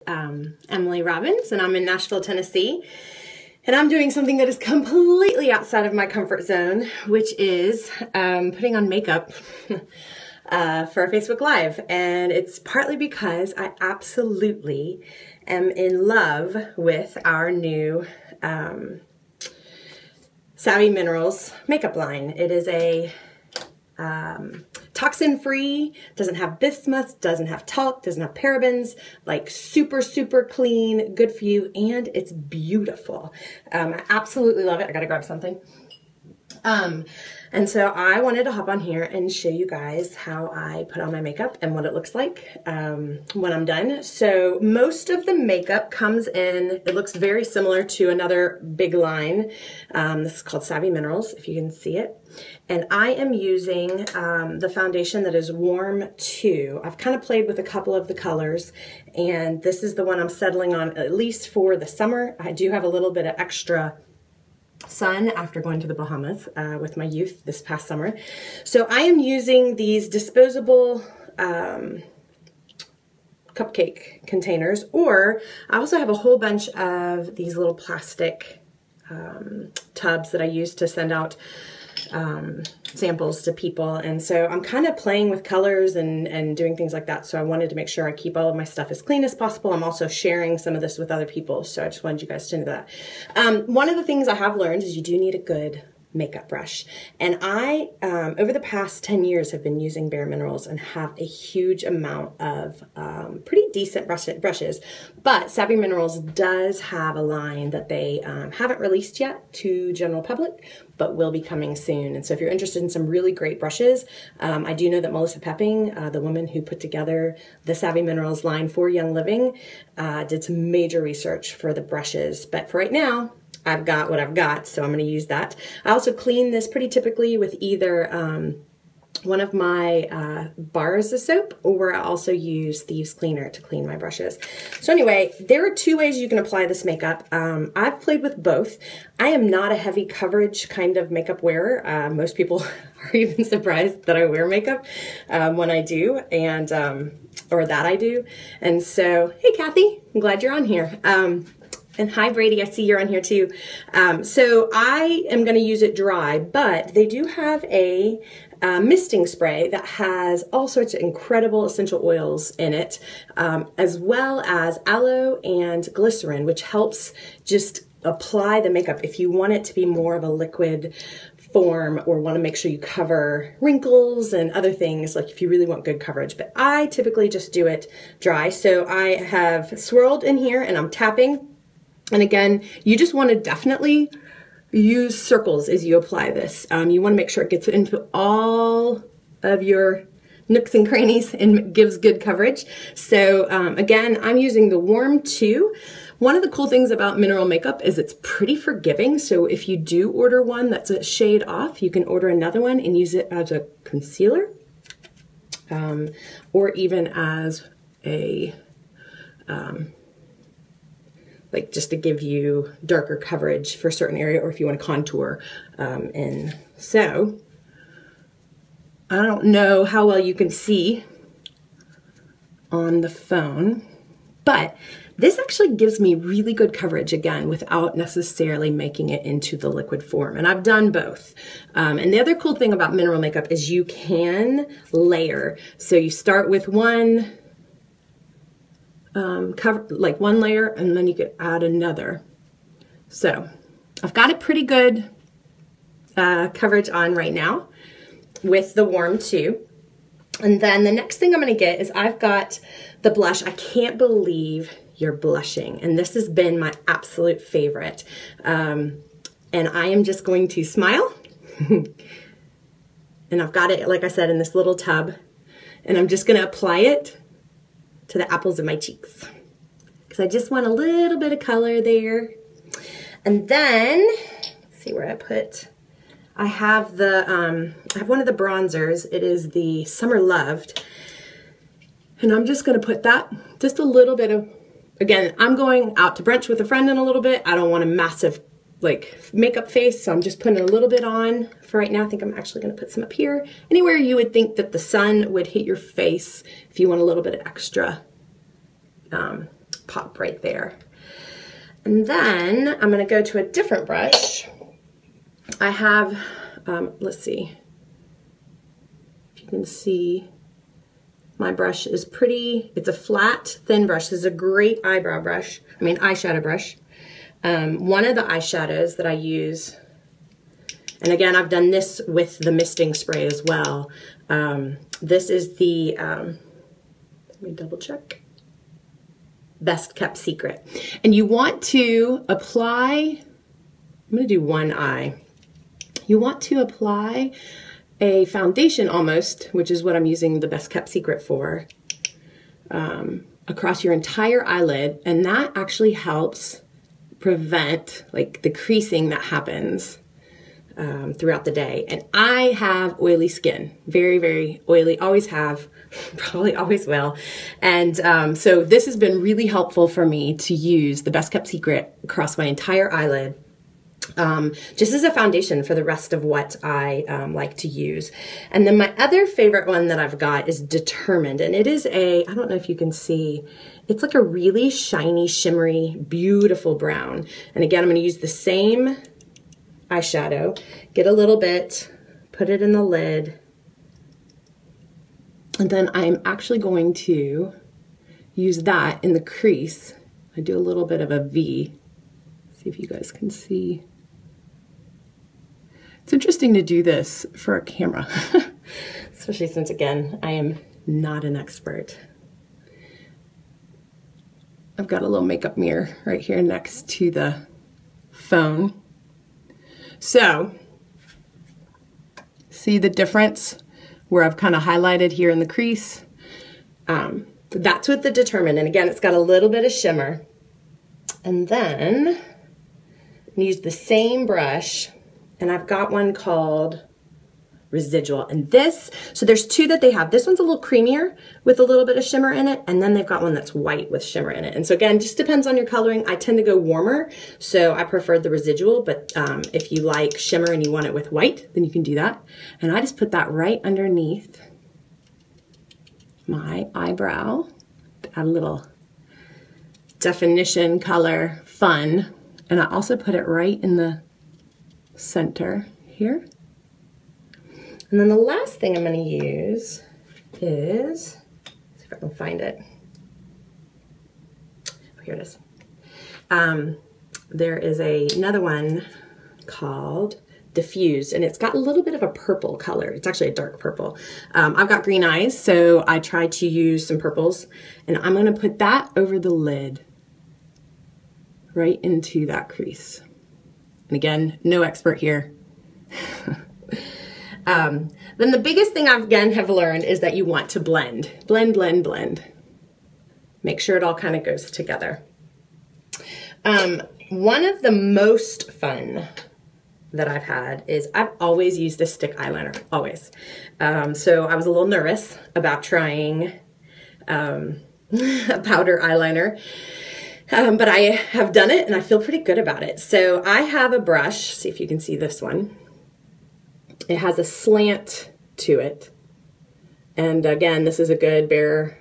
Emily Robbins, and I'm in Nashville, Tennessee. And I'm doing something that is completely outside of my comfort zone, which is putting on makeup for a Facebook Live. And it's partly because I absolutely am in love with our new Savvy Minerals makeup line. It is a toxin-free, doesn't have bismuth, doesn't have talc, doesn't have parabens, like super, super clean, good for you, and it's beautiful. I absolutely love it. I gotta grab something. And so I wanted to hop on here and show you guys how I put on my makeup and what it looks like when I'm done. So most of the makeup comes in, it looks very similar to another big line. This is called Savvy Minerals, if you can see it. And I am using the foundation that is Warm 2. I've kind of played with a couple of the colors, and this is the one I'm settling on, at least for the summer. I do have a little bit of extra sun after going to the Bahamas with my youth this past summer. So I am using these disposable cupcake containers, or I also have a whole bunch of these little plastic tubs that I use to send out samples to people. And so I'm kind of playing with colors and doing things like that. So I wanted to make sure I keep all of my stuff as clean as possible. I'm also sharing some of this with other people. So I just wanted you guys to know that. One of the things I have learned is you do need a good makeup brush. And I, over the past 10 years, have been using Bare Minerals and have a huge amount of pretty decent brushes. But Savvy Minerals does have a line that they haven't released yet to general public, but will be coming soon. And so if you're interested in some really great brushes, I do know that Melissa Pepping, the woman who put together the Savvy Minerals line for Young Living, did some major research for the brushes. But for right now, I've got what I've got, so I'm going to use that. I also clean this pretty typically with either one of my bars of soap, or I also use Thieves Cleaner to clean my brushes. So anyway, there are two ways you can apply this makeup. I've played with both. I am not a heavy coverage kind of makeup wearer. Most people are even surprised that I wear makeup when I do, and or that I do. And so, hey Kathy, I'm glad you're on here. And hi Brady, I see you're on here too. So I am going to use it dry, but they do have a misting spray that has all sorts of incredible essential oils in it, as well as aloe and glycerin, which helps just apply the makeup if you want it to be more of a liquid form, or want to make sure you cover wrinkles and other things, like if you really want good coverage. But I typically just do it dry. So I have swirled in here and I'm tapping. And again, you just want to definitely use circles as you apply this. You want to make sure it gets into all of your nooks and crannies and gives good coverage. So again, I'm using the Warm 2. One of the cool things about mineral makeup is it's pretty forgiving. So if you do order one that's a shade off, you can order another one and use it as a concealer, or even as a like just to give you darker coverage for a certain area, or if you want to contour. And so I don't know how well you can see on the phone, but this actually gives me really good coverage, again, without necessarily making it into the liquid form. And I've done both. And the other cool thing about mineral makeup is you can layer. So you start with one like one layer, and then you could add another. So I've got a pretty good coverage on right now with the Warm 2. And then the next thing I'm going to get is I've got the blush. I can't believe you're blushing, and this has been my absolute favorite. And I am just going to smile. And I've got it, like I said, in this little tub, and I'm just going to apply it to the apples of my cheeks, because I just want a little bit of color there. And then, let's see where I put, I have the, I have one of the bronzers. It is the Summer Loved. And I'm just gonna put that, just a little bit of, again, I'm going out to brunch with a friend in a little bit. I don't want a massive like makeup face, so I'm just putting a little bit on for right now. I think I'm actually gonna put some up here. Anywhere you would think that the sun would hit your face if you want a little bit of extra pop right there. And then I'm going to go to a different brush. I have, let's see if you can see, my brush is pretty, it's a flat, thin brush. This is a great eyeshadow brush. One of the eyeshadows that I use, and again, I've done this with the misting spray as well. This is the, let me double check, Best Kept Secret. And you want to apply, I'm going to do one eye. You want to apply a foundation almost, which is what I'm using the Best Kept Secret for, across your entire eyelid. And that actually helps prevent like the creasing that happens throughout the day. And I have oily skin, very, very oily, always have, probably always will. And so this has been really helpful for me to use the Best Kept Secret across my entire eyelid, just as a foundation for the rest of what I like to use. And then my other favorite one that I've got is Determined. And it is I don't know if you can see, it's like a really shiny, shimmery, beautiful brown. And again, I'm going to use the same eyeshadow, get a little bit, put it in the lid. And then I'm actually going to use that in the crease. I do a little bit of a V. See if you guys can see. It's interesting to do this for a camera, especially since, again, I am not an expert. I've got a little makeup mirror right here next to the phone. So, see the difference where I've kind of highlighted here in the crease? That's with the Determined. And again, it's got a little bit of shimmer. And then use the same brush, and I've got one called Residual. And this, so there's two that they have. This one's a little creamier with a little bit of shimmer in it, and then they've got one that's white with shimmer in it. And so again, just depends on your coloring. I tend to go warmer, so I prefer the Residual, but if you like shimmer and you want it with white, then you can do that. And I just put that right underneath my eyebrow to add a little definition, color, fun. And I also put it right in the center here. And then the last thing I'm going to use is, see if I can find it. Oh, here it is. There is another one called Diffuse, and it's got a little bit of a purple color. It's actually a dark purple. I've got green eyes, so I tried to use some purples, and I'm going to put that over the lid, right into that crease. And again, no expert here. Then the biggest thing I again have learned is that you want to blend. Blend, blend, blend. Make sure it all kind of goes together. One of the most fun that I've had is I've always used a stick eyeliner, always. So I was a little nervous about trying a powder eyeliner. But I have done it and I feel pretty good about it. So I have a brush, see if you can see this one. It has a slant to it. And again, this is a good Bare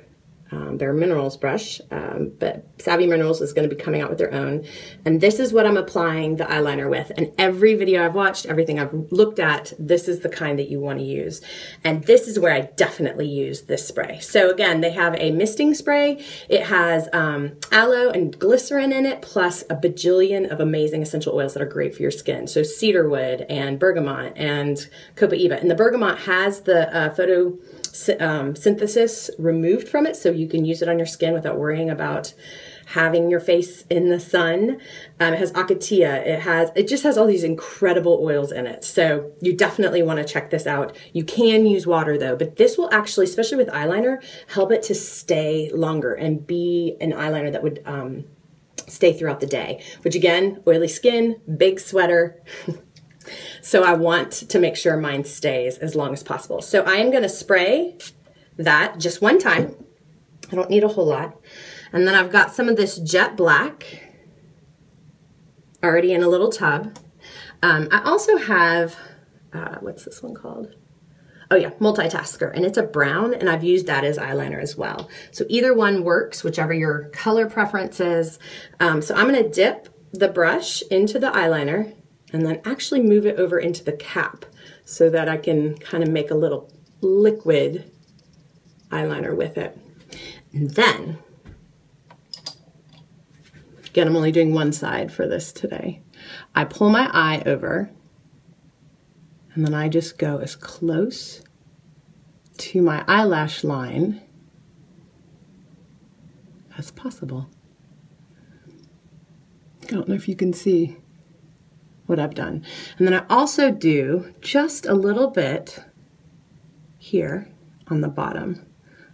Minerals brush, but Savvy Minerals is going to be coming out with their own. And this is what I'm applying the eyeliner with. And every video I've watched, everything I've looked at, this is the kind that you want to use. And this is where I definitely use this spray. So again, they have a misting spray. It has aloe and glycerin in it, plus a bajillion of amazing essential oils that are great for your skin. So cedarwood and bergamot and copaiba. And the bergamot has the photosynthesis removed from it, so you can use it on your skin without worrying about having your face in the sun. It has acacia. It just has all these incredible oils in it. So you definitely want to check this out. You can use water though, but this will actually, especially with eyeliner, help it to stay longer and be an eyeliner that would stay throughout the day, which again, oily skin, big sweater. So I want to make sure mine stays as long as possible. So I am going to spray that just one time. I don't need a whole lot. And then I've got some of this jet black already in a little tub. I also have, what's this one called? Oh yeah, Multitasker, and it's a brown, and I've used that as eyeliner as well. So either one works, whichever your color preference is. So I'm gonna dip the brush into the eyeliner and then actually move it over into the cap so that I can kind of make a little liquid eyeliner with it. And then, again, I'm only doing one side for this today. I pull my eye over and then I just go as close to my eyelash line as possible. I don't know if you can see what I've done. And then I also do just a little bit here on the bottom.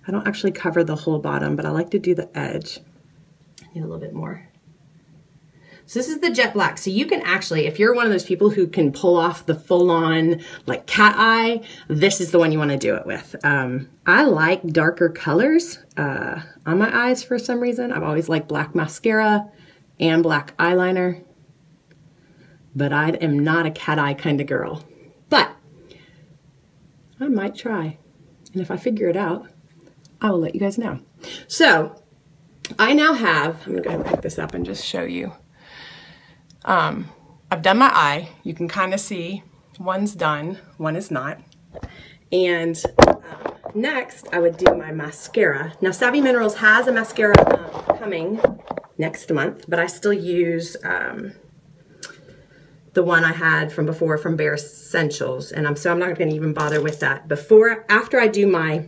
I don't actually cover the whole bottom, but I like to do the edge. I need a little bit more. So this is the jet black. So you can actually, if you're one of those people who can pull off the full-on like cat eye, this is the one you want to do it with. I like darker colors on my eyes for some reason. I've always liked black mascara and black eyeliner, but I am not a cat eye kind of girl. But I might try. And if I figure it out, I will let you guys know. So I now have, I'm gonna go ahead and pick this up and just show you. I've done my eye. You can kind of see one's done, one is not. And next I would do my mascara. Now Savvy Minerals has a mascara coming next month, but I still use the one I had from before from Bare Essentials, and so I'm not going to even bother with that. After I do my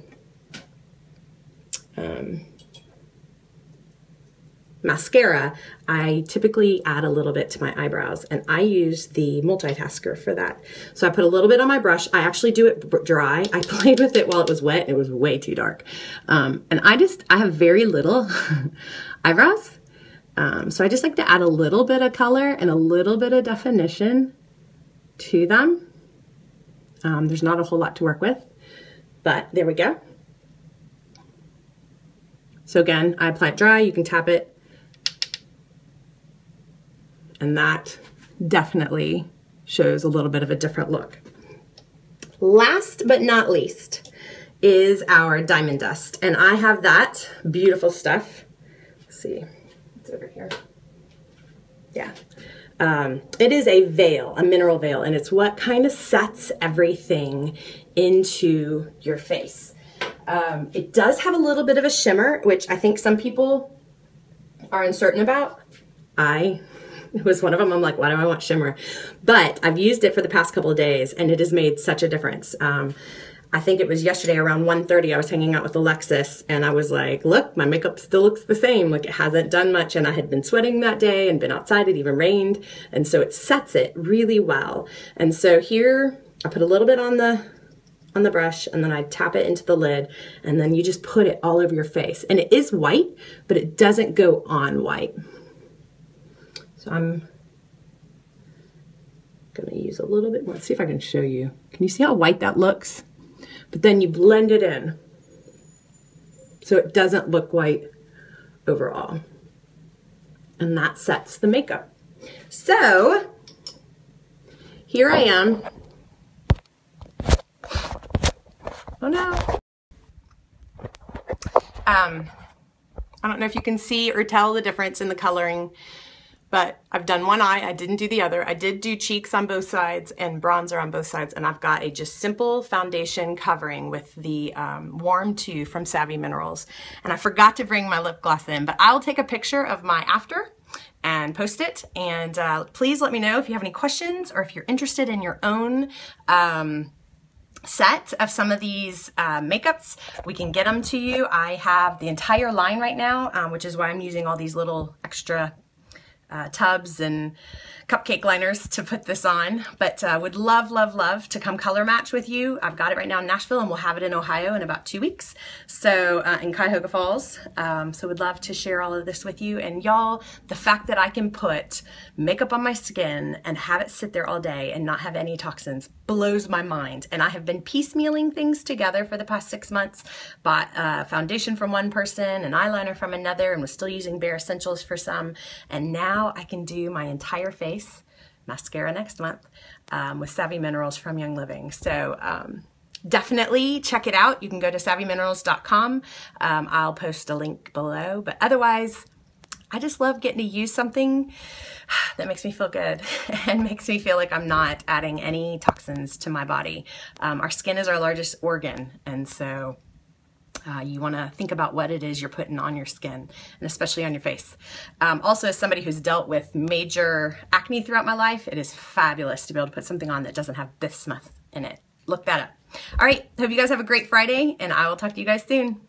mascara, I typically add a little bit to my eyebrows, and I use the Multitasker for that. So I put a little bit on my brush. I actually do it dry. I played with it while it was wet, and it was way too dark. And I have very little eyebrows. So I just like to add a little bit of color and a little bit of definition to them. There's not a whole lot to work with, but there we go. So again, I apply it dry, you can tap it, and that definitely shows a little bit of a different look. Last but not least is our Diamond Dust, and I have that beautiful stuff. Let's see. Over here. Yeah. It is a veil, a mineral veil, and it's what kind of sets everything into your face. It does have a little bit of a shimmer, which I think some people are uncertain about. I was one of them. I'm like, why do I want shimmer? But I've used it for the past couple of days, and it has made such a difference. I think it was yesterday around 1:30, I was hanging out with Alexis, and I was like, look, my makeup still looks the same. Like, it hasn't done much, and I had been sweating that day and been outside. It even rained, and so it sets it really well. And so here, I put a little bit on the brush, and then I tap it into the lid, and then you just put it all over your face. And it is white, but it doesn't go on white. So I'm gonna use a little bit more. Let's see if I can show you. Can you see how white that looks? But then you blend it in so it doesn't look white overall. And that sets the makeup. So here I am. Oh no. I don't know if you can see or tell the difference in the coloring, but I've done one eye, I didn't do the other. I did do cheeks on both sides and bronzer on both sides, and I've got a just simple foundation covering with the Warm 2 from Savvy Minerals. And I forgot to bring my lip gloss in, but I'll take a picture of my after and post it. And please let me know if you have any questions or if you're interested in your own set of some of these makeups. We can get them to you. I have the entire line right now, which is why I'm using all these little extra tubs and cupcake liners to put this on, but would love, love, love to come color match with you. I've got it right now in Nashville, and we'll have it in Ohio in about 2 weeks. So in Cuyahoga Falls. So would love to share all of this with you. And y'all, the fact that I can put makeup on my skin and have it sit there all day and not have any toxins blows my mind. And I have been piecemealing things together for the past 6 months. Bought foundation from one person, an eyeliner from another, and was still using Bare Essentials for some. And now I can do my entire face mascara next month with Savvy Minerals from Young Living. So definitely check it out. You can go to savvyminerals.com. I'll post a link below, but otherwise, I just love getting to use something that makes me feel good and makes me feel like I'm not adding any toxins to my body. Our skin is our largest organ, and so you want to think about what it is you're putting on your skin, and especially on your face. Also, as somebody who's dealt with major acne throughout my life, it is fabulous to be able to put something on that doesn't have bismuth in it. Look that up. All right, hope you guys have a great Friday, and I will talk to you guys soon.